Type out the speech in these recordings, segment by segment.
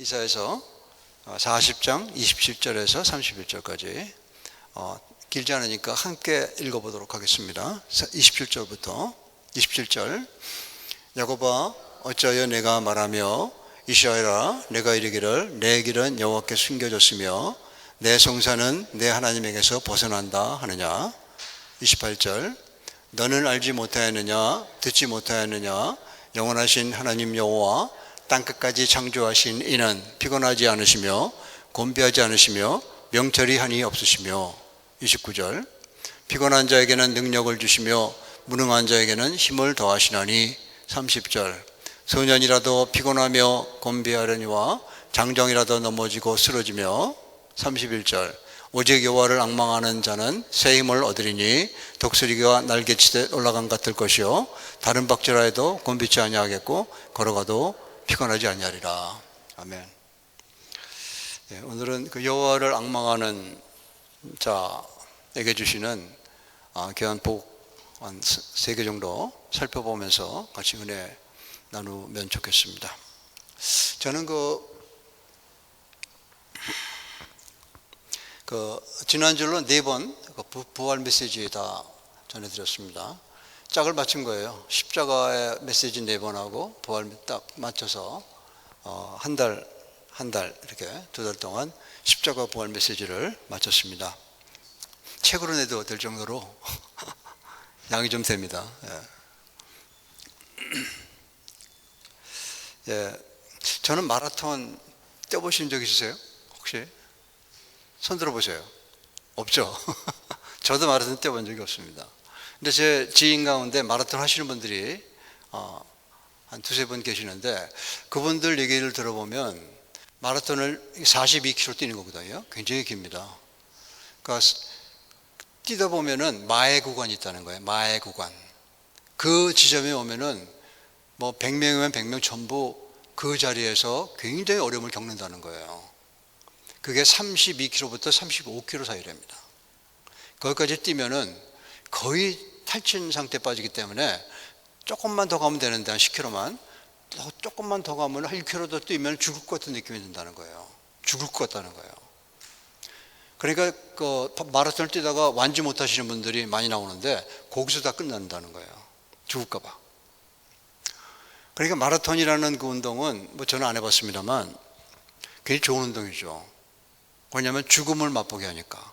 이사야서 40장 27절에서 31절까지 길지 않으니까 함께 읽어보도록 하겠습니다. 27절부터 27절. 야곱아 어찌하여 내가 말하며 이스라엘아 내가 이르기를 내 길은 여호와께 숨겨졌으며 내 성사는 내 하나님에게서 벗어난다 하느냐. 28절. 너는 알지 못하였느냐 듣지 못하였느냐 영원하신 하나님 여호와 땅끝까지 창조하신 이는 피곤하지 않으시며 곤비하지 않으시며 명철이 한이 없으시며. 29절. 피곤한 자에게는 능력을 주시며 무능한 자에게는 힘을 더하시나니. 30절. 소년이라도 피곤하며 곤비하려니와 장정이라도 넘어지고 쓰러지며. 31절. 오직 여호와를 앙망하는 자는 새 힘을 얻으리니 독수리가 날개치듯 올라간 같을 것이요 다른 박질라 해도 곤비치 아니하겠고 걸어가도 피곤하지 아니하리라. 아멘. 오늘은 그 여호와를 앙망하는 자에게 주시는 귀한 복 한 3개 정도 살펴보면서 같이 은혜 나누면 좋겠습니다. 저는 지난주로 4번 부활 메시지 다 전해드렸습니다. 짝을 맞춘 거예요. 십자가의 메시지 4번 하고 부활 딱 맞춰서 한 달 이렇게 2달 동안 십자가 부활 메시지를 마쳤습니다. 책으로 내도 될 정도로 양이 좀 됩니다. 저는 마라톤 뛰어보신 적 있으세요? 혹시? 손 들어보세요. 없죠? 저도 마라톤 뛰어본 적이 없습니다. 근데 제 지인 가운데 마라톤 하시는 분들이 한 2-3분 계시는데 그분들 얘기를 들어보면 마라톤을 42km 뛰는 거거든요. 굉장히 깁니다. 그러니까 뛰다 보면은 마의 구간이 있다는 거예요. 마의 구간. 그 지점에 오면은 뭐 100명이면 100명 전부 그 자리에서 굉장히 어려움을 겪는다는 거예요. 그게 32km부터 35km 사이랍니다. 거기까지 뛰면은 거의 탈진 상태에 빠지기 때문에 조금만 더 가면 되는데 한 10km만 조금만 더 가면 한 1km 더 뛰면 죽을 것 같은 느낌이 든다는 거예요. 죽을 것 같다는 거예요. 그러니까 마라톤을 뛰다가 완주 못 하시는 분들이 많이 나오는데 거기서 다 끝난다는 거예요. 죽을까 봐. 그러니까 마라톤이라는 그 운동은 뭐 저는 안 해봤습니다만 굉장히 좋은 운동이죠. 왜냐하면 죽음을 맛보게 하니까.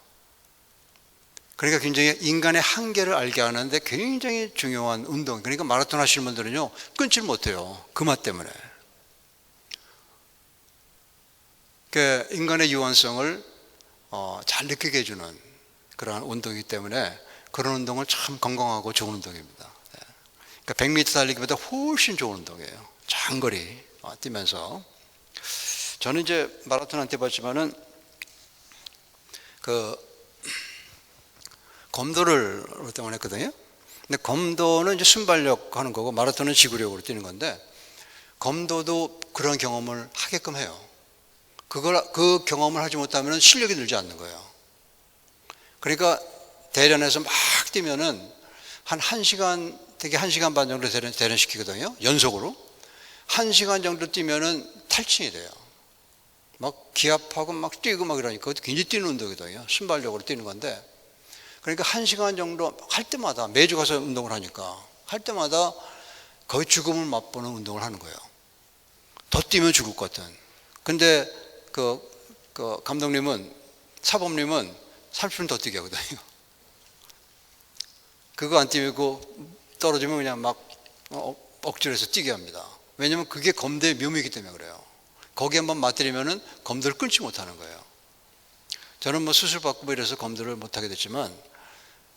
그러니까 굉장히 인간의 한계를 알게 하는데 굉장히 중요한 운동. 그러니까 마라톤 하시는 분들은요 끊질 못해요. 그 맛 때문에. 그러니까 인간의 유한성을 잘 느끼게 해주는 그러한 운동이기 때문에 그런 운동을 참 건강하고 좋은 운동입니다. 그러니까 100m 달리기보다 훨씬 좋은 운동이에요. 장거리 뛰면서. 저는 이제 마라톤 안 뛰어봤지만은 검도를 오랫동안 했거든요. 근데 검도는 이제 순발력 하는 거고 마라톤은 지구력으로 뛰는 건데 검도도 그런 경험을 하게끔 해요. 그 경험을 하지 못하면 실력이 늘지 않는 거예요. 그러니까 대련에서 막 뛰면은 한 1시간, 되게 1시간 반 정도 대련시키거든요. 연속으로. 1시간 정도 뛰면은 탈진이 돼요. 막 기압하고 막 뛰고 막 이러니까 그것도 굉장히 뛰는 운동이거든요. 순발력으로 뛰는 건데. 그러니까 1시간 정도 할 때마다 매주 가서 운동을 하니까 할 때마다 거의 죽음을 맛보는 운동을 하는 거예요. 더 뛰면 죽을 것 같은. 근데 그 감독님은, 사범님은 30분 더 뛰게 하거든요. 그거 안 뛰고 떨어지면 그냥 막 억지로 해서 뛰게 합니다. 왜냐면 그게 검도의 묘미이기 때문에 그래요. 거기에 한번 맞들이면은 검도를 끊지 못하는 거예요. 저는 뭐 수술 받고 뭐 이래서 검도를 못하게 됐지만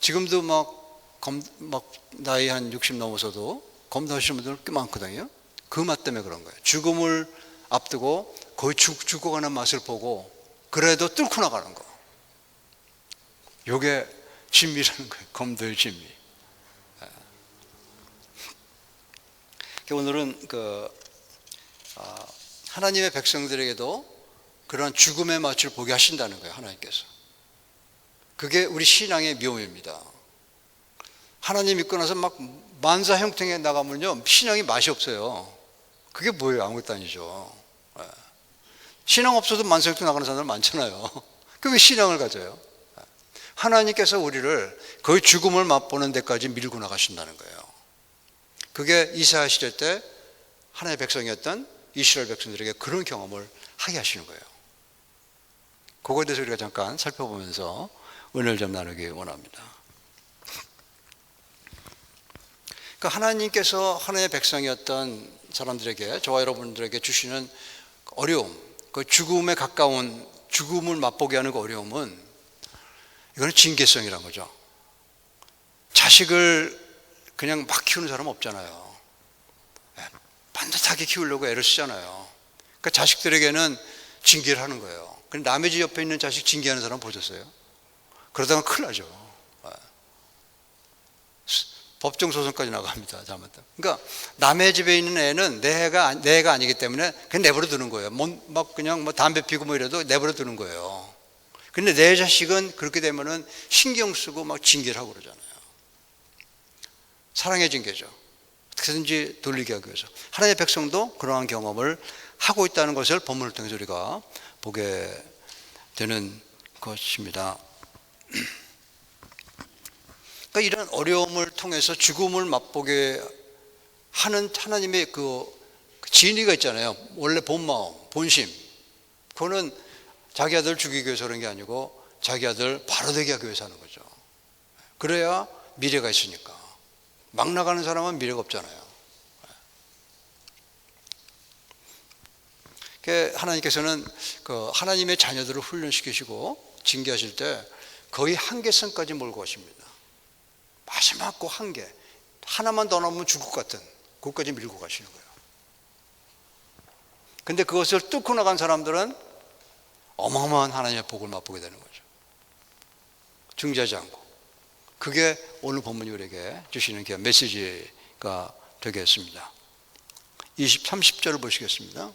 지금도 막 나이 한 60 넘어서도 검도 하시는 분들 꽤 많거든요. 그 맛 때문에 그런 거예요. 죽음을 앞두고 거의 죽어가는 맛을 보고 그래도 뚫고 나가는 거. 요게 진미라는 거예요. 검도의 진미. 오늘은 하나님의 백성들에게도 그런 죽음의 맛을 보게 하신다는 거예요. 하나님께서. 그게 우리 신앙의 묘미입니다. 하나님 믿고 나서 막 만사 형통에 나가면요 신앙이 맛이 없어요. 그게 뭐예요? 아무것도 아니죠. 신앙 없어도 만성교 나가는 사람들 많잖아요. 그게 신앙을 가져요. 하나님께서 우리를 거의 죽음을 맛보는 데까지 밀고 나가신다는 거예요. 그게 이사야 시대 때 하나님의 백성이었던 이스라엘 백성들에게 그런 경험을 하게 하시는 거예요. 그거에 대해서 우리가 잠깐 살펴보면서 은혜를 좀 나누기 원합니다. 그러니까 하나님께서 하나님의 백성이었던 사람들에게, 저와 여러분들에게 주시는 어려움, 그 죽음에 가까운, 죽음을 맛보게 하는 그 어려움은, 이거는 징계성이란 거죠. 자식을 그냥 막 키우는 사람 없잖아요. 반듯하게 키우려고 애를 쓰잖아요. 그러니까 자식들에게는 징계를 하는 거예요. 근데 남의 집 옆에 있는 자식 징계하는 사람 보셨어요? 그러다가 큰일 나죠. 법정 소송까지 나갑니다. 잘못하면. 그러니까 남의 집에 있는 애는 내 애가 아니기 때문에 그냥 내버려 두는 거예요. 막 그냥 담배 피고 뭐 이래도 내버려 두는 거예요. 근데 내 자식은 그렇게 되면은 신경 쓰고 막 징계를 하고 그러잖아요. 사랑의 징계죠. 어떻게든지 돌리게 하기 위해서. 하나님의 백성도 그러한 경험을 하고 있다는 것을 본문을 통해서 우리가 보게 되는 것입니다. 그러니까 이런 어려움을 통해서 죽음을 맛보게 하는 하나님의 그 진리가 있잖아요. 원래 본마음, 본심. 그거는 자기 아들 죽이기 위해서 그런 게 아니고 자기 아들 바로 되게 하기 위해서 하는 거죠. 그래야 미래가 있으니까. 막 나가는 사람은 미래가 없잖아요. 하나님께서는 그 하나님의 자녀들을 훈련시키시고 징계하실 때 거의 한계선까지 몰고 가십니다. 마지막 그 한계, 하나만 더 남으면 죽을 것 같은 그것까지 밀고 가시는 거예요. 근데 그것을 뚫고 나간 사람들은 어마어마한 하나님의 복을 맛보게 되는 거죠. 중지하지 않고. 그게 오늘 본문이 우리에게 주시는 그 메시지가 되겠습니다. 30절을 보시겠습니다.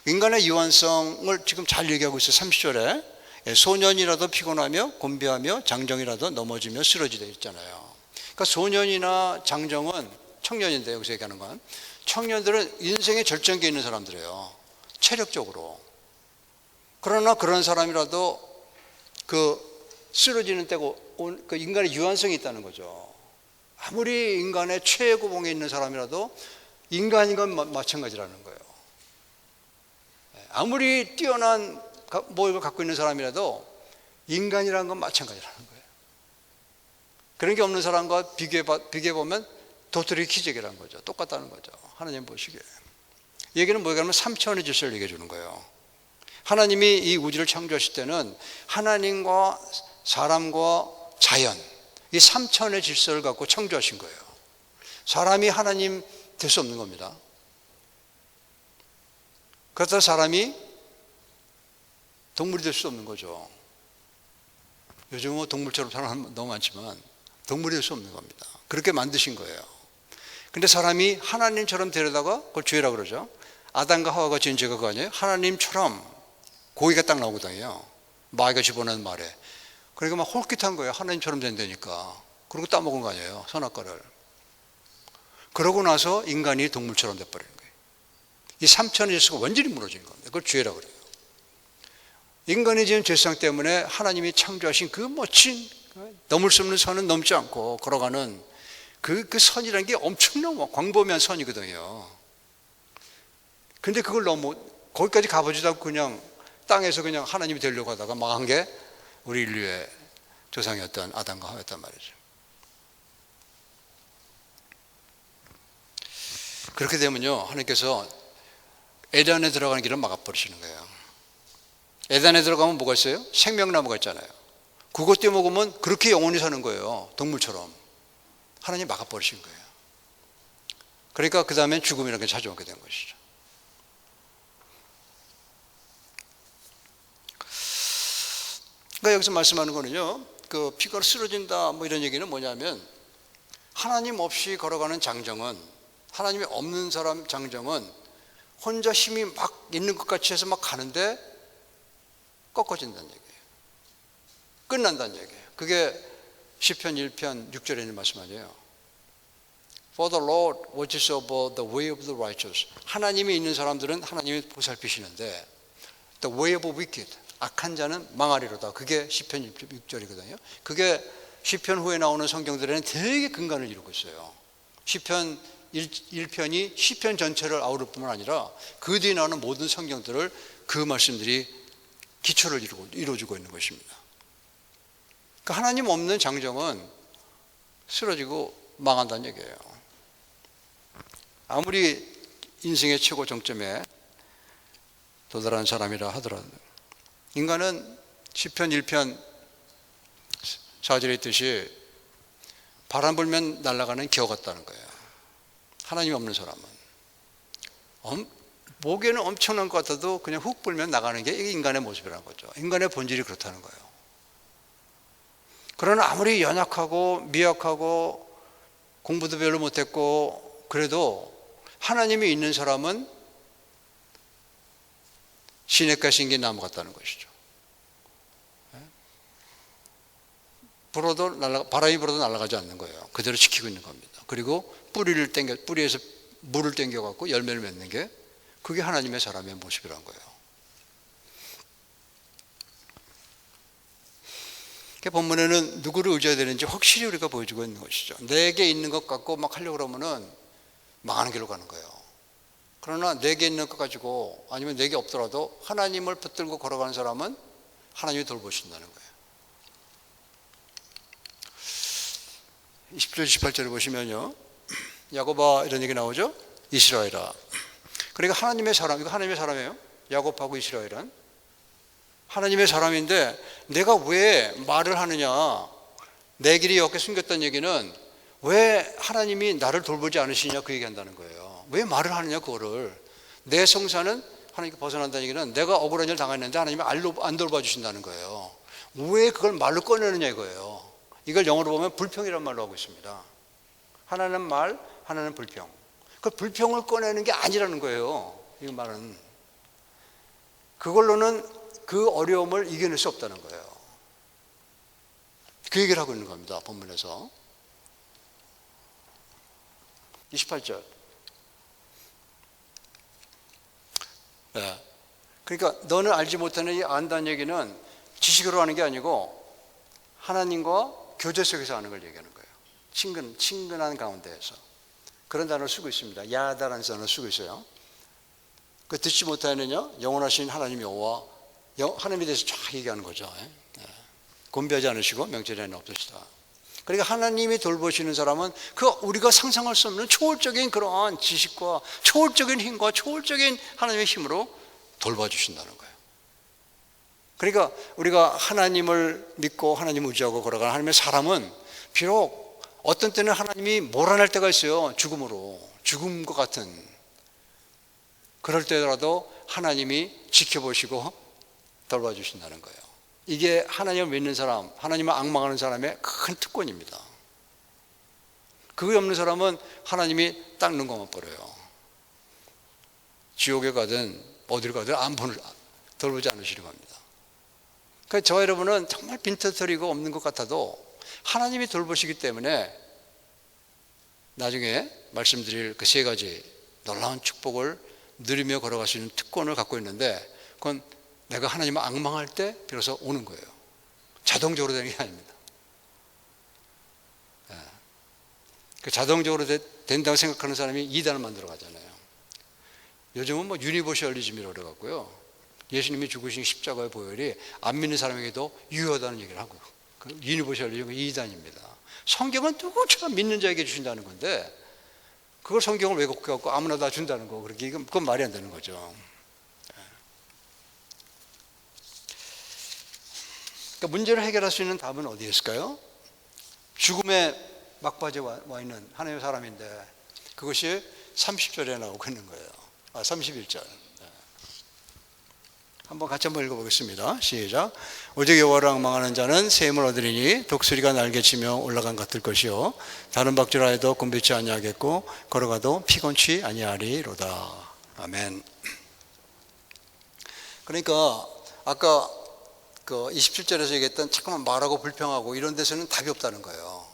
인간의 유한성을 지금 잘 얘기하고 있어요. 30절에 소년이라도 피곤하며 곤비하며 장정이라도 넘어지며 쓰러지되 있잖아요. 그러니까 소년이나 장정은 청년인데, 여기서 얘기하는 건 청년들은 인생의 절정기에 있는 사람들이에요. 체력적으로. 그러나 그런 사람이라도 그 쓰러지는 때고 그 인간의 유한성이 있다는 거죠. 아무리 인간의 최고봉에 있는 사람이라도 인간인 건 마찬가지라는 거예요. 아무리 뛰어난 모욕을 갖고 있는 사람이라도 인간이라는 건 마찬가지라는 거예요. 그런 게 없는 사람과 비교해보면 도토리 키재기라는 거죠. 똑같다는 거죠. 하나님 보시기에. 얘기는 뭐냐면 3차원의 질서를 얘기해 주는 거예요. 하나님이 이 우주를 창조하실 때는 하나님과 사람과 자연, 이 3차원의 질서를 갖고 창조하신 거예요. 사람이 하나님 될 수 없는 겁니다. 그렇다고 사람이 동물이 될 수 없는 거죠. 요즘은 뭐 동물처럼 사는 사람 너무 많지만 동물이 될 수 없는 겁니다. 그렇게 만드신 거예요. 근데 사람이 하나님처럼 되려다가 그걸 죄라고 그러죠. 아담과 하와가 지은 죄가 그거 아니에요? 하나님처럼 고기가 딱 나오거든요. 마귀가 집어넣은 말에. 그러니까 막 홀깃한 거예요. 하나님처럼 된다니까. 그러고 따먹은 거 아니에요. 선악과를. 그러고 나서 인간이 동물처럼 돼버리는 거예요. 이 3차원의 질서가 완전히 무너진 겁니다. 그걸 죄라고 그래요. 인간이 지은 죄성 때문에 하나님이 창조하신 그 멋진 넘을 수 없는 선은 넘지 않고 걸어가는 그 선이라는 게 엄청난 광범위한 선이거든요. 근데 그걸 너무 거기까지 가보지도 않고 그냥 땅에서 그냥 하나님이 되려고 하다가 망한 게 우리 인류의 조상이었던 아담과 하와였단 말이죠. 그렇게 되면요, 하나님께서 에덴에 들어가는 길을 막아버리시는 거예요. 에덴에 들어가면 뭐가 있어요? 생명나무가 있잖아요. 그것 떼 먹으면 그렇게 영원히 사는 거예요. 동물처럼. 하나님 막아버리신 거예요. 그러니까 그 다음엔 죽음이라는 게 찾아오게 된 것이죠. 그러니까 여기서 말씀하는 거는요, 그 피가 쓰러진다 뭐 이런 얘기는 뭐냐면, 하나님 없이 걸어가는 장정은, 하나님이 없는 사람 장정은 혼자 힘이 막 있는 것 같이 해서 막 가는데 꺾어진다는 얘기예요. 끝난다는 얘기예요. 그게 시편 1편 6절에 있는 말씀 아니에요. For the Lord watches over the way of the righteous. 하나님이 있는 사람들은 하나님이 보살피시는데 The way of wicked. 악한 자는 망하리로다. 그게 시편 6절이거든요. 그게 시편 후에 나오는 성경들에는 되게 근간을 이루고 있어요. 시편 1편이 시편 전체를 아우를 뿐만 아니라 그 뒤에 나오는 모든 성경들을 그 말씀들이 기초를 이루어주고 있는 것입니다. 그러니까 하나님 없는 장정은 쓰러지고 망한다는 얘기예요. 아무리 인생의 최고 정점에 도달한 사람이라 하더라도 인간은 시편 1편 4절에 있듯이 바람 불면 날아가는 기어 같다는 거예요. 하나님 없는 사람은 보기에는 엄청난 것 같아도 그냥 훅 불면 나가는 게 이게 인간의 모습이라는 거죠. 인간의 본질이 그렇다는 거예요. 그러나 아무리 연약하고 미약하고 공부도 별로 못했고 그래도 하나님이 있는 사람은 시냇가에 심긴 나무 같다는 것이죠. 바람이 불어도 날아가지 않는 거예요. 그대로 지키고 있는 겁니다. 그리고 뿌리에서 물을 땡겨갖고 열매를 맺는 게 그게 하나님의 사람의 모습이란 거예요. 본문에는 누구를 의지해야 되는지 확실히 우리가 보여주고 있는 것이죠. 내게 있는 것 갖고 막 하려고 그러면은 망하는 길로 가는 거예요. 그러나 내게 있는 것 가지고 아니면 내게 없더라도 하나님을 붙들고 걸어가는 사람은 하나님이 돌보신다는 거예요. 20절 18절을 보시면요, 야곱아 이런 얘기 나오죠. 이스라엘아. 그러니까 하나님의 사람, 이거 하나님의 사람이에요. 야곱하고 이스라엘은 하나님의 사람인데 내가 왜 말을 하느냐, 내 길이 여기 숨겼다는 얘기는 왜 하나님이 나를 돌보지 않으시냐 그 얘기한다는 거예요. 왜 말을 하느냐, 그거를. 내 성사는 하나님께 벗어난다는 얘기는 내가 억울한 일 당했는데 하나님이 안 돌봐 주신다는 거예요. 왜 그걸 말로 꺼내느냐 이거예요. 이걸 영어로 보면 불평이라는 말로 하고 있습니다. 하나는 말, 하나는 불평. 그 불평을 꺼내는 게 아니라는 거예요. 이 말은 그걸로는 그 어려움을 이겨낼 수 없다는 거예요. 그 얘기를 하고 있는 겁니다. 본문에서 28절. 네. 그러니까 너는 알지 못하는 이 안다는 얘기는 지식으로 하는 게 아니고 하나님과 교제 속에서 하는 걸 얘기하는 거예요. 친근한 가운데에서. 그런 단어를 쓰고 있습니다. 야다라는 단어를 쓰고 있어요. 그 듣지 못하느냐, 영원하신 하나님 여호와, 하나님에 대해서 쫙 얘기하는 거죠. 곤비하지 않으시고 명철이 안에 없으시다. 그러니까 하나님이 돌보시는 사람은 그 우리가 상상할 수 없는 초월적인 그러한 지식과 초월적인 힘과 초월적인 하나님의 힘으로 돌봐주신다는 거예요. 그러니까 우리가 하나님을 믿고 하나님을 의지하고 걸어가는 하나님의 사람은 비록 어떤 때는 하나님이 몰아낼 때가 있어요. 죽음과 같은. 그럴 때라도 하나님이 지켜보시고 돌봐주신다는 거예요. 이게 하나님을 믿는 사람, 하나님을 앙망하는 사람의 큰 특권입니다. 그게 없는 사람은 하나님이 딱 눈 감아버려요. 지옥에 가든 어디를 가든 돌보지 않으시는 겁니다. 그러니까 저와 여러분은 정말 빈털터리가 없는 것 같아도 하나님이 돌보시기 때문에 나중에 말씀드릴 그 세 가지 놀라운 축복을 누리며 걸어갈 수 있는 특권을 갖고 있는데 그건 내가 하나님을 앙망할 때 비로소 오는 거예요. 자동적으로 되는 게 아닙니다. 그 자동적으로 된다고 생각하는 사람이 이단을 만들어 가잖아요. 요즘은 뭐 유니버셜리즘이라고 그래갖고요. 예수님이 죽으신 십자가의 보혈이 안 믿는 사람에게도 유효하다는 얘기를 하고요. 그 유니버셜리즘은 이단입니다. 성경은 누구처럼 믿는 자에게 주신다는 건데 그걸 성경을 왜곡해갖고 아무나 다 준다는 거, 그건 말이 안 되는 거죠. 그러니까 문제를 해결할 수 있는 답은 어디에 있을까요? 죽음의 막바지에 와 있는 하나님의 사람인데 그것이 30절에 나오고 있는 거예요. 31절. 한번 같이 한번 읽어보겠습니다. 시작. 오직 여호와를 앙망하는 자는 샘을 얻으리니 독수리가 날개치며 올라간 것 같을 것이요 다른 박질하여도 곤비치 아니하겠고 걸어가도 피곤치 아니하리로다. 아멘. 그러니까 아까 그 27절에서 얘기했던 잠깐만 말하고 불평하고 이런 데서는 답이 없다는 거예요.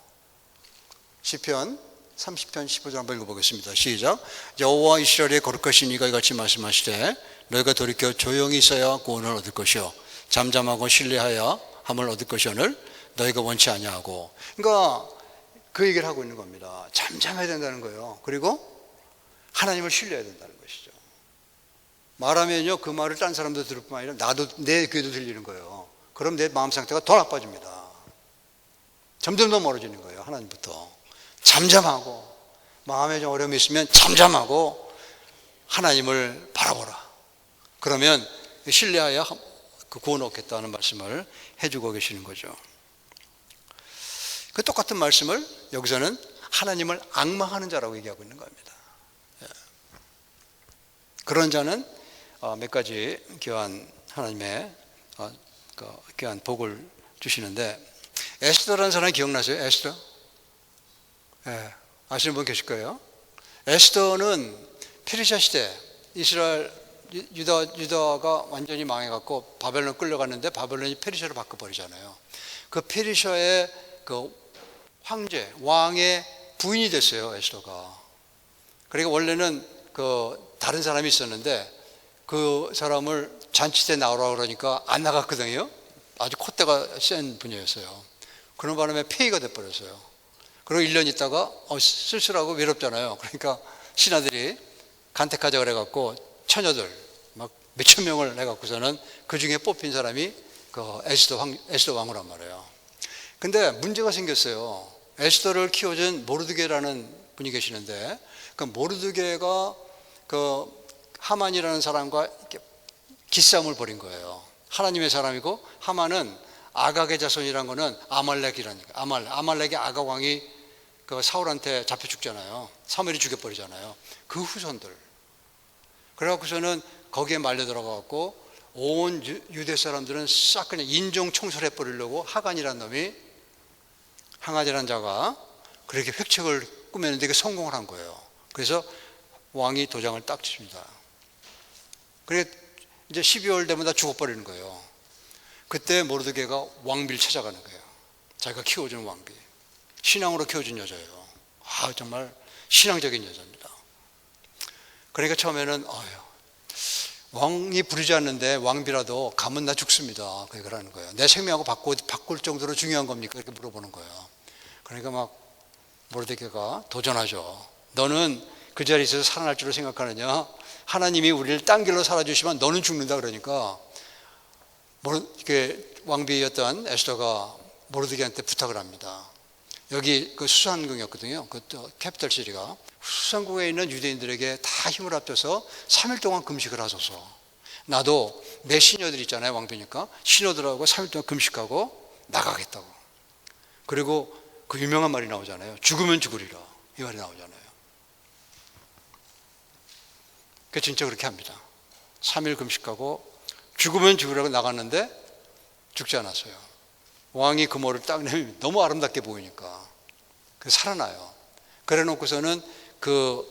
시편 30편 15절 한번 읽어보겠습니다. 시작. 여호와 이스라엘의 거룩하신 이가 이같이 말씀하시되 너희가 돌이켜 조용히 있어야 구원을 얻을 것이요 잠잠하고 신뢰하여 함을 얻을 것이오늘 너희가 원치 아니하고. 그러니까 그 얘기를 하고 있는 겁니다. 잠잠해야 된다는 거예요. 그리고 하나님을 신뢰해야 된다는 것이죠. 말하면요, 그 말을 딴 사람도 들을 뿐만 아니라 나도, 내 귀에도 들리는 거예요. 그럼 내 마음 상태가 더 나빠집니다. 점점 더 멀어지는 거예요, 하나님부터. 잠잠하고, 마음에 좀 어려움이 있으면 잠잠하고 하나님을 바라보라. 그러면 신뢰하여 그 구원 얻겠다는 말씀을 해주고 계시는 거죠. 그 똑같은 말씀을 여기서는 하나님을 앙망하는 자라고 얘기하고 있는 겁니다. 그런 자는 몇 가지 귀한 하나님의 귀한 복을 주시는데, 에스더라는 사람이 기억나세요? 에스더? 네, 아시는 분 계실 거예요. 에스더는 페르시아 시대 이스라엘 유다가 완전히 망해갖고 바벨론 끌려갔는데 바벨론이 페르시아로 바꿔버리잖아요. 그 페르시아의 그 황제 왕의 부인이 됐어요, 에스더가. 그러니까 원래는 그 다른 사람이 있었는데 그 사람을 잔치 때 나오라고 그러니까 안 나갔거든요. 아주 콧대가 센 분이었어요. 그런 바람에 폐위가 돼버렸어요. 그리고 1년 있다가 쓸쓸하고 외롭잖아요. 그러니까 신하들이 간택하자 그래갖고 처녀들 막 몇천 명을 해갖고서는 그 중에 뽑힌 사람이 그 에스더 왕후란 말이에요. 근데 문제가 생겼어요. 에스더를 키워준 모르드게라는 분이 계시는데, 그 모르드게가 그 하만이라는 사람과 이렇게 기싸움을 벌인 거예요. 하나님의 사람이고, 하만은 아각의 자손이라는 거는 아말렉이라니까. 아말렉의 아각 왕이 그 사울한테 잡혀 죽잖아요. 사무엘이 죽여버리잖아요. 그 후손들. 그래갖고서는 거기에 말려 들어가갖고 온 유대 사람들은 싹 그냥 인종 청소를 해버리려고 하간이라는 놈이, 항아지라는 자가 그렇게 획책을 꾸몄는데 이게 성공을 한 거예요. 그래서 왕이 도장을 딱 칩니다. 그래 이제 12월 되면 다 죽어버리는 거예요. 그때 모르드게가 왕비를 찾아가는 거예요. 자기가 키워준 왕비. 신앙으로 키워준 여자예요. 정말 신앙적인 여자입니다. 그러니까 처음에는 왕이 부르지 않는데 왕비라도 가면 나 죽습니다. 그러는 거예요. 내 생명하고 바꿀 정도로 중요한 겁니까? 이렇게 물어보는 거예요. 그러니까 막 모르드게가 도전하죠. 너는 그 자리에서 살아날 줄을 생각하느냐? 하나님이 우리를 딴 길로 살아주시면 너는 죽는다. 그러니까 왕비였던 에스더가 모르드게한테 부탁을 합니다. 여기 그 수산궁이었거든요. 그 캐피털 시리가. 수산궁에 있는 유대인들에게 다 힘을 합쳐서 3일 동안 금식을 하소서. 나도 내 시녀들 있잖아요, 왕비니까. 시녀들하고 3일 동안 금식하고 나가겠다고. 그리고 그 유명한 말이 나오잖아요. 죽으면 죽으리라. 이 말이 나오잖아요. 그 진짜 그렇게 합니다. 3일 금식하고 죽으면 죽으라고 나갔는데 죽지 않았어요. 왕이 그 모를 딱 내밀면 너무 아름답게 보이니까 살아나요. 그래 놓고서는 그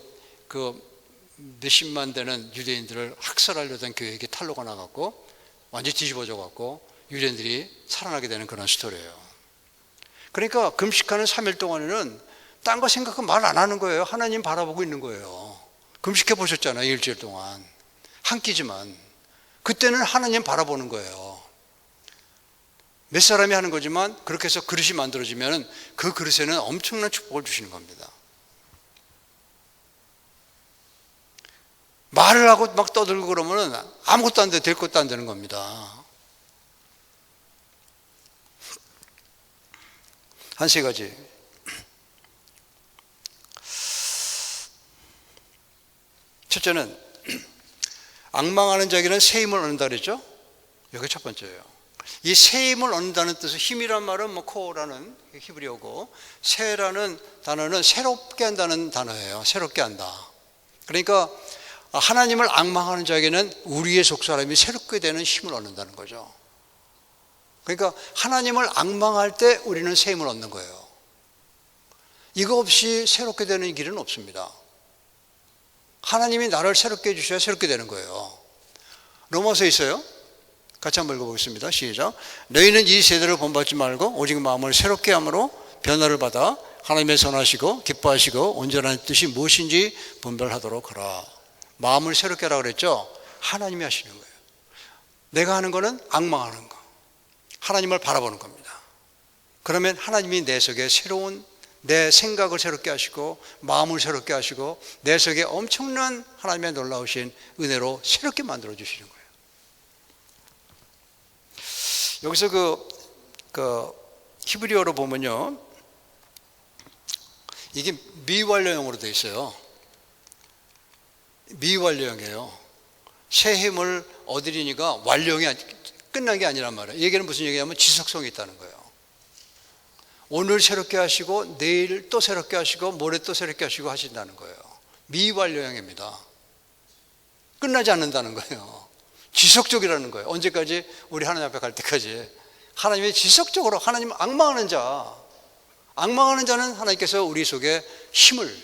몇십만 되는 유대인들을 학살하려던 계획이 탄로가 나갔고 완전히 뒤집어져 갖고 유대인들이 살아나게 되는 그런 스토리예요. 그러니까 금식하는 3일 동안에는 딴 거 생각하고 말 안 하는 거예요. 하나님 바라보고 있는 거예요. 금식해 보셨잖아요, 일주일 동안. 한 끼지만. 그때는 하나님 바라보는 거예요. 몇 사람이 하는 거지만 그렇게 해서 그릇이 만들어지면 그 그릇에는 엄청난 축복을 주시는 겁니다. 말을 하고 막 떠들고 그러면 아무것도 안 돼, 될 것도 안 되는 겁니다. 한 세 가지. 첫째는 앙망하는 자에게는 새 힘을 얻는다 그랬죠? 이게 첫 번째예요. 이 새 힘을 얻는다는 뜻은, 힘이란 말은 코어라는 히브리어고, 새라는 단어는 새롭게 한다는 단어예요. 새롭게 한다. 그러니까 하나님을 앙망하는 자에게는 우리의 속사람이 새롭게 되는 힘을 얻는다는 거죠. 그러니까 하나님을 앙망할 때 우리는 새 힘을 얻는 거예요. 이거 없이 새롭게 되는 길은 없습니다. 하나님이 나를 새롭게 해주셔야 새롭게 되는 거예요. 로마서에 있어요. 같이 한번 읽어보겠습니다. 시작. 너희는 이 세대를 본받지 말고 오직 마음을 새롭게 함으로 변화를 받아 하나님의 선하시고 기뻐하시고 온전한 뜻이 무엇인지 분별하도록 하라. 마음을 새롭게 하라 그랬죠. 하나님이 하시는 거예요. 내가 하는 거는 앙망하는 거, 하나님을 바라보는 겁니다. 그러면 하나님이 내 속에 새로운 내 생각을 새롭게 하시고 마음을 새롭게 하시고 내 속에 엄청난 하나님의 놀라우신 은혜로 새롭게 만들어 주시는 거예요. 여기서 그 히브리어로 보면요, 이게 미완료형으로 되어 있어요. 미완료형이에요. 새 힘을 얻으리니가 완료형이 끝난 게 아니란 말이에요. 이 얘기는 무슨 얘기냐면 지속성이 있다는 거예요. 오늘 새롭게 하시고 내일 또 새롭게 하시고 모레 또 새롭게 하시고 하신다는 거예요. 미완료형입니다. 끝나지 않는다는 거예요. 지속적이라는 거예요. 언제까지? 우리 하나님 앞에 갈 때까지. 하나님이 지속적으로, 하나님 앙망하는 자는 하나님께서 우리 속에 힘을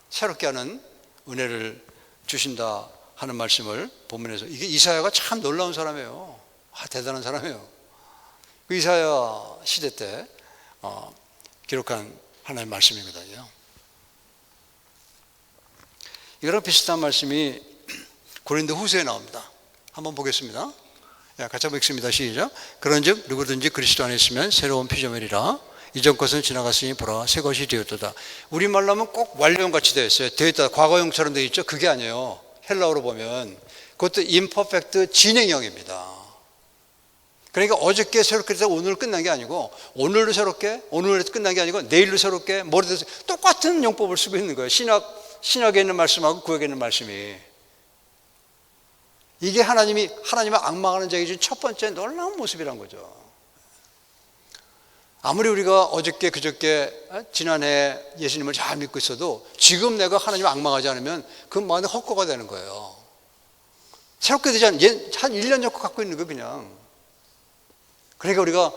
새롭게 하는 은혜를 주신다 하는 말씀을 본문에서, 이게 이사야가 참 놀라운 사람이에요. 대단한 사람이에요. 그 이사야 시대 때 기록한 하나님의 말씀입니다. 이거랑 비슷한 말씀이 고린도 후서에 나옵니다. 한번 보겠습니다. 같이 한번 읽습니다. 시작. 그런즉 누구든지 그리스도 안에 있으면 새로운 피조물이라 이전 것은 지나갔으니 보라 새 것이 되었도다. 우리말로 하면 꼭 완료형같이 되어 있어요. 되었다, 과거형처럼 되어 있죠. 그게 아니에요. 헬라어로 보면 그것도 임퍼펙트 진행형입니다. 그러니까 어저께 새롭게 해서 오늘 끝난 게 아니고, 오늘도 새롭게, 오늘도 끝난 게 아니고 내일도 새롭게, 모레도 똑같은 용법을 쓰고 있는 거예요. 신약에 있는 말씀하고 구약에 있는 말씀이. 이게 하나님을 앙망하는 자에게 준 첫 번째 놀라운 모습이란 거죠. 아무리 우리가 어저께 그저께 지난해 예수님을 잘 믿고 있어도 지금 내가 하나님을 앙망하지 않으면 그 마음에 헛거가 되는 거예요. 새롭게 되지 않은, 한 1년 전거 갖고 있는 거 그냥. 그러니까 우리가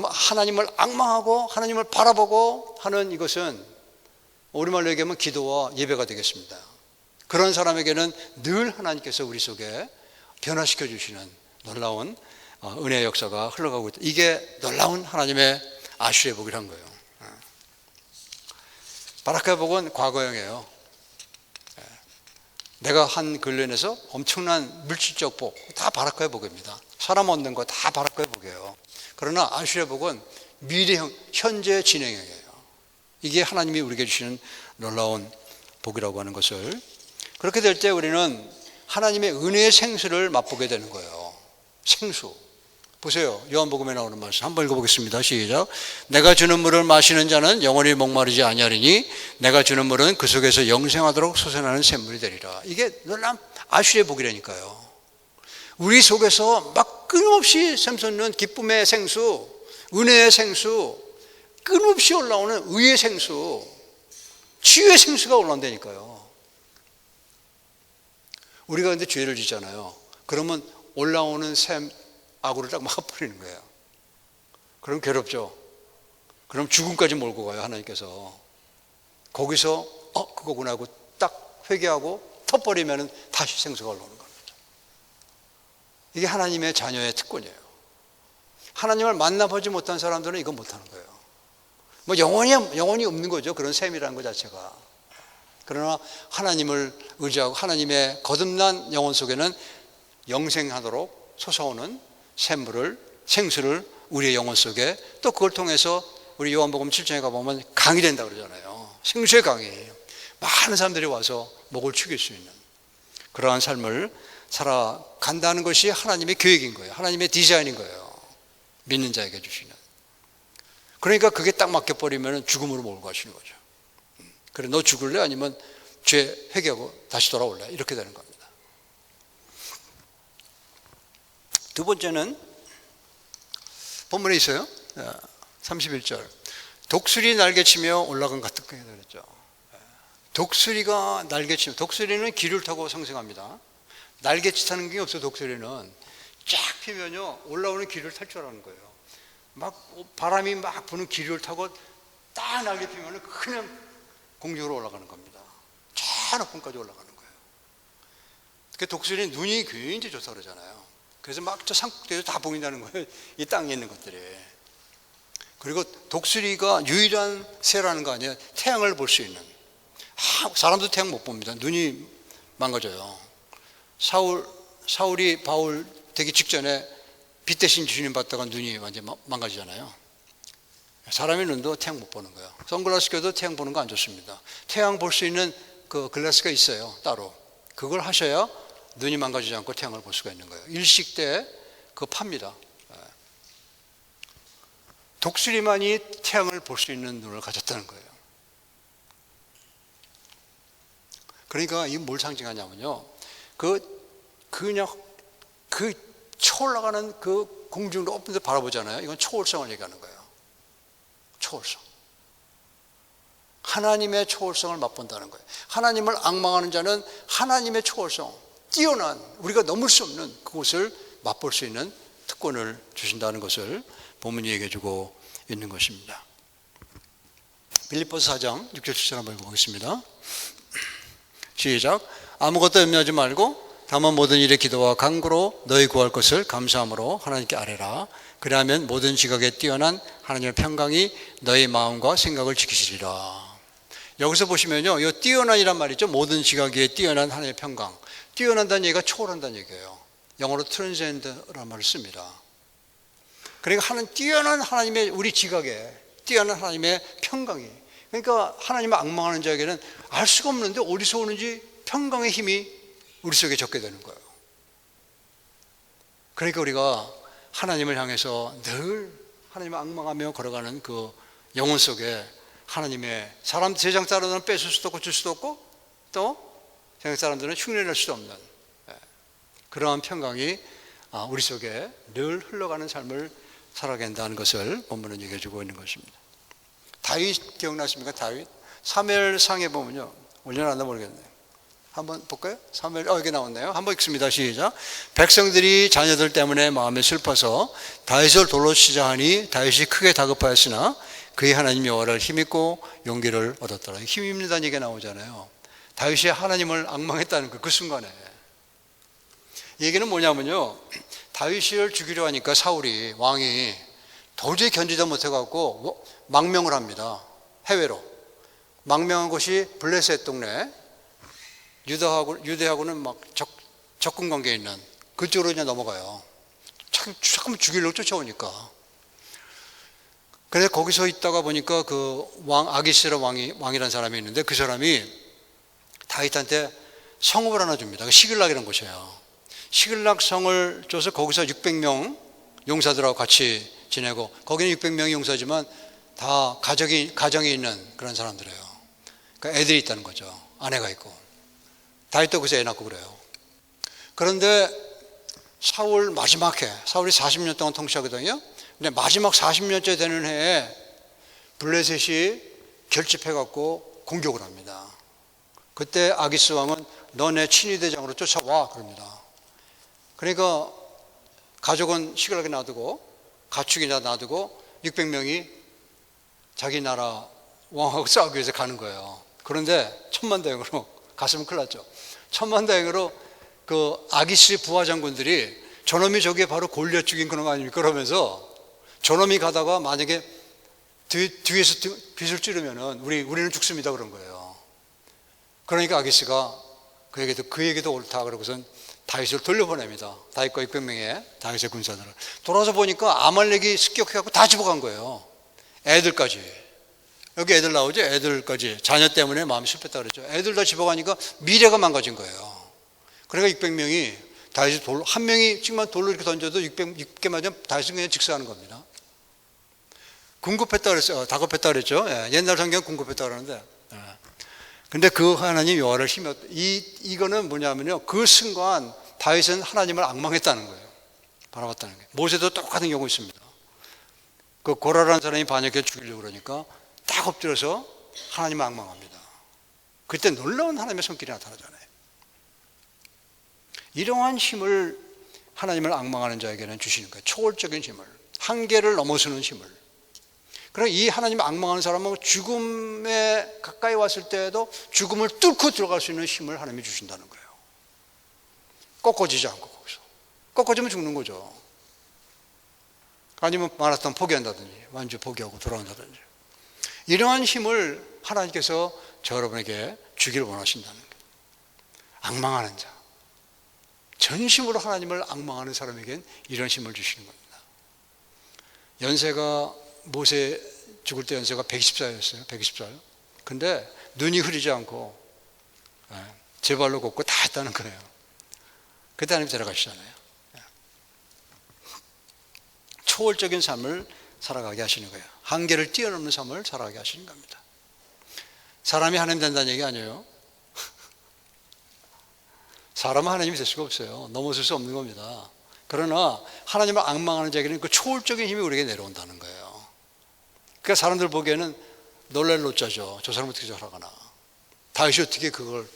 하나님을 앙망하고 하나님을 바라보고 하는 이것은 우리말로 얘기하면 기도와 예배가 되겠습니다. 그런 사람에게는 늘 하나님께서 우리 속에 변화시켜 주시는 놀라운 은혜의 역사가 흘러가고 있다. 이게 놀라운 하나님의 아슈의 복이란 거예요. 바라크의 복은 과거형이에요. 내가 한 근로 인해서 엄청난 물질적 복, 다 바라크의 복입니다. 사람 얻는 거 다 바라크의 복이에요. 그러나 아슈의 복은 미래형, 현재 진행형이에요. 이게 하나님이 우리에게 주시는 놀라운 복이라고 하는 것을, 그렇게 될 때 우리는 하나님의 은혜의 생수를 맛보게 되는 거예요. 생수. 보세요. 요한복음에 나오는 말씀 한번 읽어보겠습니다. 시작. 내가 주는 물을 마시는 자는 영원히 목마르지 아니하리니 내가 주는 물은 그 속에서 영생하도록 솟아나는 샘물이 되리라. 이게 놀라운 아슈의 복이라니까요. 우리 속에서 막 끊임없이 샘솟는 기쁨의 생수, 은혜의 생수, 끊임없이 올라오는 의의 생수, 치유의 생수가 올라온다니까요. 우리가 근데 죄를 짓잖아요. 그러면 올라오는 샘 아구를 딱 막 뿌리는 거예요. 그럼 괴롭죠. 그럼 죽음까지 몰고 가요. 하나님께서. 거기서 그거구나 하고 딱 회개하고 터버리면 다시 생수가 올라오는 겁니다. 이게 하나님의 자녀의 특권이에요. 하나님을 만나보지 못한 사람들은 이건 못하는 거예요. 뭐 영원히 없는 거죠. 그런 셈이라는 것 자체가. 그러나 하나님을 의지하고 하나님의 거듭난 영혼 속에는 영생하도록 솟아오는 생수를 우리의 영혼 속에, 또 그걸 통해서 우리 요한복음 7장에 가보면 강이 된다 그러잖아요. 생수의 강이. 많은 사람들이 와서 목을 축일 수 있는 그러한 삶을 살아간다는 것이 하나님의 계획인 거예요. 하나님의 디자인인 거예요. 믿는 자에게 주시는. 그러니까 그게 딱 맡겨버리면 죽음으로 몰고 가시는 거죠. 그래, 너 죽을래? 아니면 죄 회개하고 다시 돌아올래? 이렇게 되는 겁니다. 두 번째는 본문에 있어요. 31절. 독수리 날개치며 올라간 같은 거예요. 그랬죠. 독수리가 날개치며, 독수리는 기류를 타고 상승합니다. 날개치 타는 게 없어. 독수리는 쫙 피면요 올라오는 기류를 탈 줄 아는 거예요. 막 바람이 막 부는 기류를 타고 딱 날개 피면 그냥 공중으로 올라가는 겁니다. 저 높음까지 올라가는 거예요. 그 독수리는 눈이 굉장히 좋다 그러잖아요. 그래서 막 저 산꼭대기에서 다 보인다는 거예요. 이 땅에 있는 것들이. 그리고 독수리가 유일한 새라는 거 아니에요? 태양을 볼 수 있는. 사람도 태양 못 봅니다. 눈이 망가져요. 사울이 바울 되기 직전에 빛 대신 주님 봤다가 눈이 완전 망가지잖아요. 사람의 눈도 태양 못 보는 거예요. 선글라스 껴도 태양 보는 거 안 좋습니다. 태양 볼 수 있는 그 글라스가 있어요, 따로. 그걸 하셔야 눈이 망가지지 않고 태양을 볼 수가 있는 거예요. 일식 때 그거 팝니다. 독수리만이 태양을 볼 수 있는 눈을 가졌다는 거예요. 그러니까 이게 뭘 상징하냐면요. 그냥 그 초올라가는 그 공중 높은 데 바라보잖아요. 이건 초월성을 얘기하는 거예요. 초월성. 하나님의 초월성을 맛본다는 거예요. 하나님을 앙망하는 자는 하나님의 초월성, 뛰어난, 우리가 넘을 수 없는 그곳을 맛볼 수 있는 특권을 주신다는 것을 본문이 얘기해 주고 있는 것입니다. 빌립보서 4장 6절 7절 한번 읽어보겠습니다. 시작. 아무것도 염려하지 말고 다만 모든 일에 기도와 간구로 너희 구할 것을 감사함으로 하나님께 아뢰라. 그리하면 모든 지각에 뛰어난 하나님의 평강이 너희 마음과 생각을 지키시리라. 여기서 보시면요, 이 뛰어난이란 말이죠. 모든 지각에 뛰어난 하나님의 평강. 뛰어난다는 얘기가 초월한다는 얘기예요. 영어로 transcend라는 말을 씁니다. 그러니까 뛰어난 하나님의 우리 지각에 뛰어난 하나님의 평강이, 그러니까 하나님을 앙망하는 자에게는 알 수가 없는데 어디서 오는지 평강의 힘이 우리 속에 적게 되는 거예요. 그러니까 우리가 하나님을 향해서 늘 하나님을 앙망하며 걸어가는 그 영혼 속에 하나님의, 사람 세상 사람들은 뺏을 수도 없고 줄 수도 없고 또 세상 사람들은 흉내낼 수도 없는 그러한 평강이 우리 속에 늘 흘러가는 삶을 살아가야 한다는 것을 본문은 얘기해 주고 있는 것입니다. 다윗 기억나십니까? 다윗 사무엘상에 보면요, 오늘 안 모르겠네요. 한번 볼까요? 사무엘, 여기 나왔네요. 한번 읽습니다. 시작. 백성들이 자녀들 때문에 마음이 슬퍼서 다윗을 돌로 치자 하니 다윗이 크게 다급하였으나 그의 하나님 여호와를 힘입고 용기를 얻었더라. 힘입는다는 얘기가 나오잖아요. 다윗이 하나님을 앙망했다는 그 순간에. 이 얘기는 뭐냐면요, 다윗을 죽이려 하니까 사울이, 왕이 도저히 견디다 못해갖고 망명을 합니다. 해외로. 망명한 곳이 블레셋 동네, 유대하고는 막 적군 관계에 있는 그쪽으로 그냥 넘어가요. 잠깐만 죽이려고 쫓아오니까. 그래서 거기서 있다가 보니까 그 아기스라 왕이라는 사람이 있는데 그 사람이 다윗한테 성읍을 하나 줍니다. 시글락이라는 곳이에요. 시글락 성을 줘서 거기서 600명 용사들하고 같이 지내고, 거기는 600명이 용사지만 다 가정이 있는 그런 사람들이에요. 그러니까 애들이 있다는 거죠. 아내가 있고. 다윗도 그래서 애 낳고 그래요. 그런데 사울이 40년 동안 통치하거든요. 근데 마지막 40년째 되는 해에 블레셋이 결집해갖고 공격을 합니다. 그때 아기스 왕은 너 내 친위대장으로 쫓아와 그럽니다. 그러니까 가족은 시글락에 놔두고 가축이나 놔두고 600명이 자기 나라 왕하고 싸우기 위해서 가는 거예요. 그런데 천만다행으로 갔으면 큰일 났죠. 천만다행으로 그 아기스 부하 장군들이 저놈이 저게 바로 골리앗 죽인 그런 거 아닙니까? 그러면서 저놈이 가다가 만약에 뒤에서 빗을 찌르면은 우리는 죽습니다 그런 거예요. 그러니까 아기스가 그에게도 옳다 그러고선 다윗을 돌려보냅니다. 다윗과 600명의 다윗의 군사들을. 돌아서 보니까 아말렉이 습격해갖고 다 집어간 거예요. 애들까지. 여기 애들 나오죠? 애들까지. 자녀 때문에 마음이 슬펐다 그랬죠. 애들 다 집어가니까 미래가 망가진 거예요. 그러니까 600명이 다윗이 한 명이 찍만 돌로 이렇게 던져도 600개 맞으면 다윗은 그냥 직사하는 겁니다. 궁급했다 그랬어요. 다급했다 그랬죠. 옛날 성경 궁급했다 그러는데. 근데 그 하나님 여호와를 힘입었다. 이거는 뭐냐면요, 그 순간 다윗은 하나님을 앙망했다는 거예요. 바라봤다는 거예요. 모세도 똑같은 경우 있습니다. 그 고라라는 사람이 반역해 죽이려고 그러니까 딱 엎드려서 하나님을 앙망합니다. 그때 놀라운 하나님의 손길이 나타나잖아요. 이러한 힘을 하나님을 앙망하는 자에게는 주시는 거예요. 초월적인 힘을, 한계를 넘어서는 힘을. 그럼 이 하나님을 앙망하는 사람은 죽음에 가까이 왔을 때에도 죽음을 뚫고 들어갈 수 있는 힘을 하나님이 주신다는 거예요. 꺾어지지 않고 거기서. 꺾어지면 죽는 거죠. 아니면 마라톤 포기한다든지 완주 포기하고 돌아온다든지, 이러한 힘을 하나님께서 저 여러분에게 주기를 원하신다는 거예요. 앙망하는 자, 전심으로 하나님을 앙망하는 사람에겐 이런 힘을 주시는 겁니다. 연세가 모세 죽을 때 연세가 124였어요. 124요. 근데 눈이 흐리지 않고 제 발로 걷고 다 했다는 거예요. 그때 하나님 데려가시잖아요. 초월적인 삶을 살아가게 하시는 거예요. 한계를 뛰어넘는 삶을 살아가게 하시는 겁니다. 사람이 하나님 된다는 얘기 아니에요. 사람은 하나님이 될 수가 없어요. 넘어설 수 없는 겁니다. 그러나 하나님을 앙망하는 자에게는 그 초월적인 힘이 우리에게 내려온다는 거예요. 그러니까 사람들 보기에는 놀랄 노자죠. 저 사람 어떻게 저러가나, 다윗이 어떻게 그걸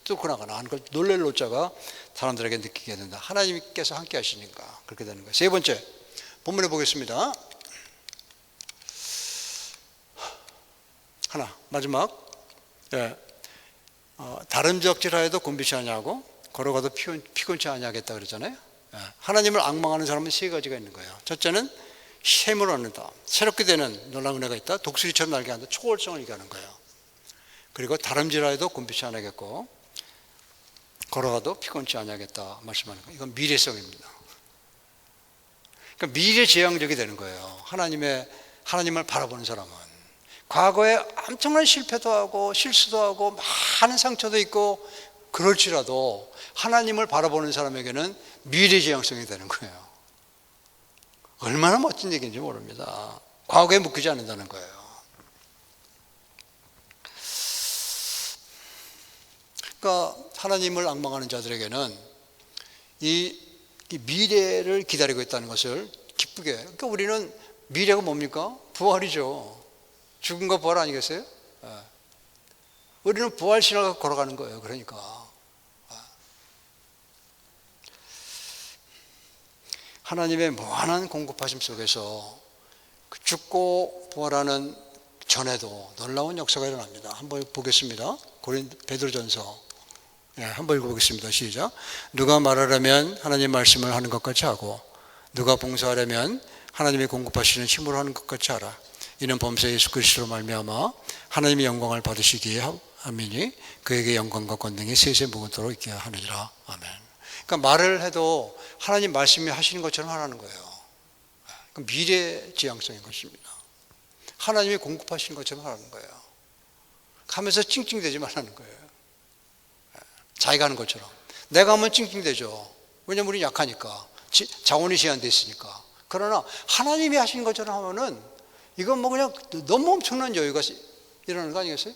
뚫고 나가나 하는 걸 놀랄 노자가 사람들에게 느끼게 된다. 하나님께서 함께 하시니까 그렇게 되는 거예요. 세 번째, 본문에 보겠습니다. 하나, 마지막. 다름질하여도 곤비치 아니하고 걸어가도 피곤치 아니하겠다 그랬잖아요. 하나님을 앙망하는 사람은 세 가지가 있는 거예요. 첫째는 샘을 얻는다. 새롭게 되는 놀라운 은혜가 있다. 독수리처럼 날개한다. 초월성을 얘기하는 거예요. 그리고 다름질하여도 곤비치 아니하겠고 걸어가도 피곤치 아니하겠다 말씀하는 거예요. 이건 미래성입니다. 그러니까 미래지향적이 되는 거예요. 하나님을 바라보는 사람은 과거에 엄청난 실패도 하고 실수도 하고 많은 상처도 있고 그럴지라도 하나님을 바라보는 사람에게는 미래지향성이 되는 거예요. 얼마나 멋진 얘기인지 모릅니다. 과거에 묶이지 않는다는 거예요. 그러니까 하나님을 앙망하는 자들에게는 이 미래를 기다리고 있다는 것을 기쁘게, 그러니까 우리는 미래가 뭡니까? 부활이죠. 죽음과 부활 아니겠어요? 우리는 부활 신화가 걸어가는 거예요. 그러니까 하나님의 무한한 공급하심 속에서 죽고 부활하는 전에도 놀라운 역사가 일어납니다. 한번 보겠습니다. 베드로전서 한번 읽어보겠습니다. 시작. 누가 말하려면 하나님 말씀을 하는 것 같이 하고 누가 봉사하려면 하나님이 공급하시는 힘으로 하는 것 같이 하라. 이는 범사 예수 그리스도로 말미암아 하나님의 영광을 받으시기에 함이니 그에게 영광과 권능이 세세 무궁토록 있게 하느니라. 아멘. 그러니까 말을 해도 하나님 말씀이 하시는 것처럼 하라는 거예요. 미래지향성인 것입니다. 하나님이 공급하시는 것처럼 하라는 거예요. 하면서 찡찡대지 말라는 거예요. 자기가 하는 것처럼. 내가 하면 찡찡대죠. 왜냐면 우리 약하니까. 자원이 제한되어 있으니까. 그러나 하나님이 하시는 것처럼 하면은 이건 뭐 그냥 너무 엄청난 여유가 일어나는 거 아니겠어요?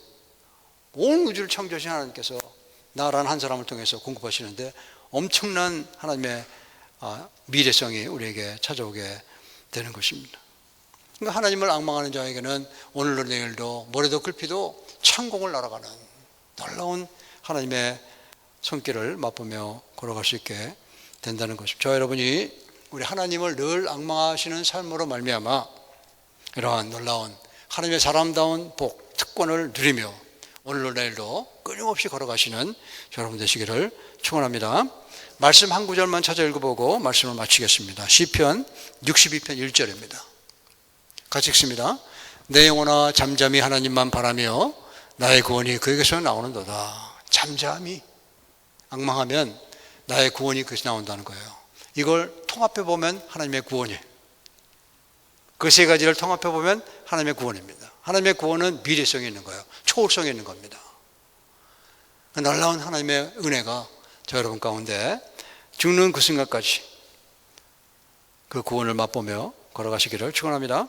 온 우주를 창조하신 하나님께서 나라는 한 사람을 통해서 공급하시는데 엄청난 하나님의 미래성이 우리에게 찾아오게 되는 것입니다. 그러니까 하나님을 앙망하는 자에게는 오늘도 내일도 모레도 글피도 창공을 날아가는 놀라운 하나님의 손길을 맛보며 걸어갈 수 있게 된다는 것입니다. 저와 여러분이 우리 하나님을 늘 앙망하시는 삶으로 말미암아 이러한 놀라운 하나님의 사람다운 복, 특권을 누리며 오늘도 내일도 끊임없이 걸어가시는 여러분 되시기를 축원합니다. 말씀 한 구절만 찾아 읽어보고 말씀을 마치겠습니다. 시편 62편 1절입니다. 같이 읽습니다. 내 영혼아 잠잠히 하나님만 바라며 나의 구원이 그에게서 나오는도다. 잠잠히 앙망하면 나의 구원이 그에서 나온다는 거예요. 이걸 통합해 보면 하나님의 구원이에요. 그 세 가지를 통합해 보면 하나님의 구원입니다. 하나님의 구원은 미래성이 있는 거예요. 초월성이 있는 겁니다. 놀라운 하나님의 은혜가 저 여러분 가운데 죽는 그 순간까지 그 구원을 맛보며 걸어가시기를 축원합니다.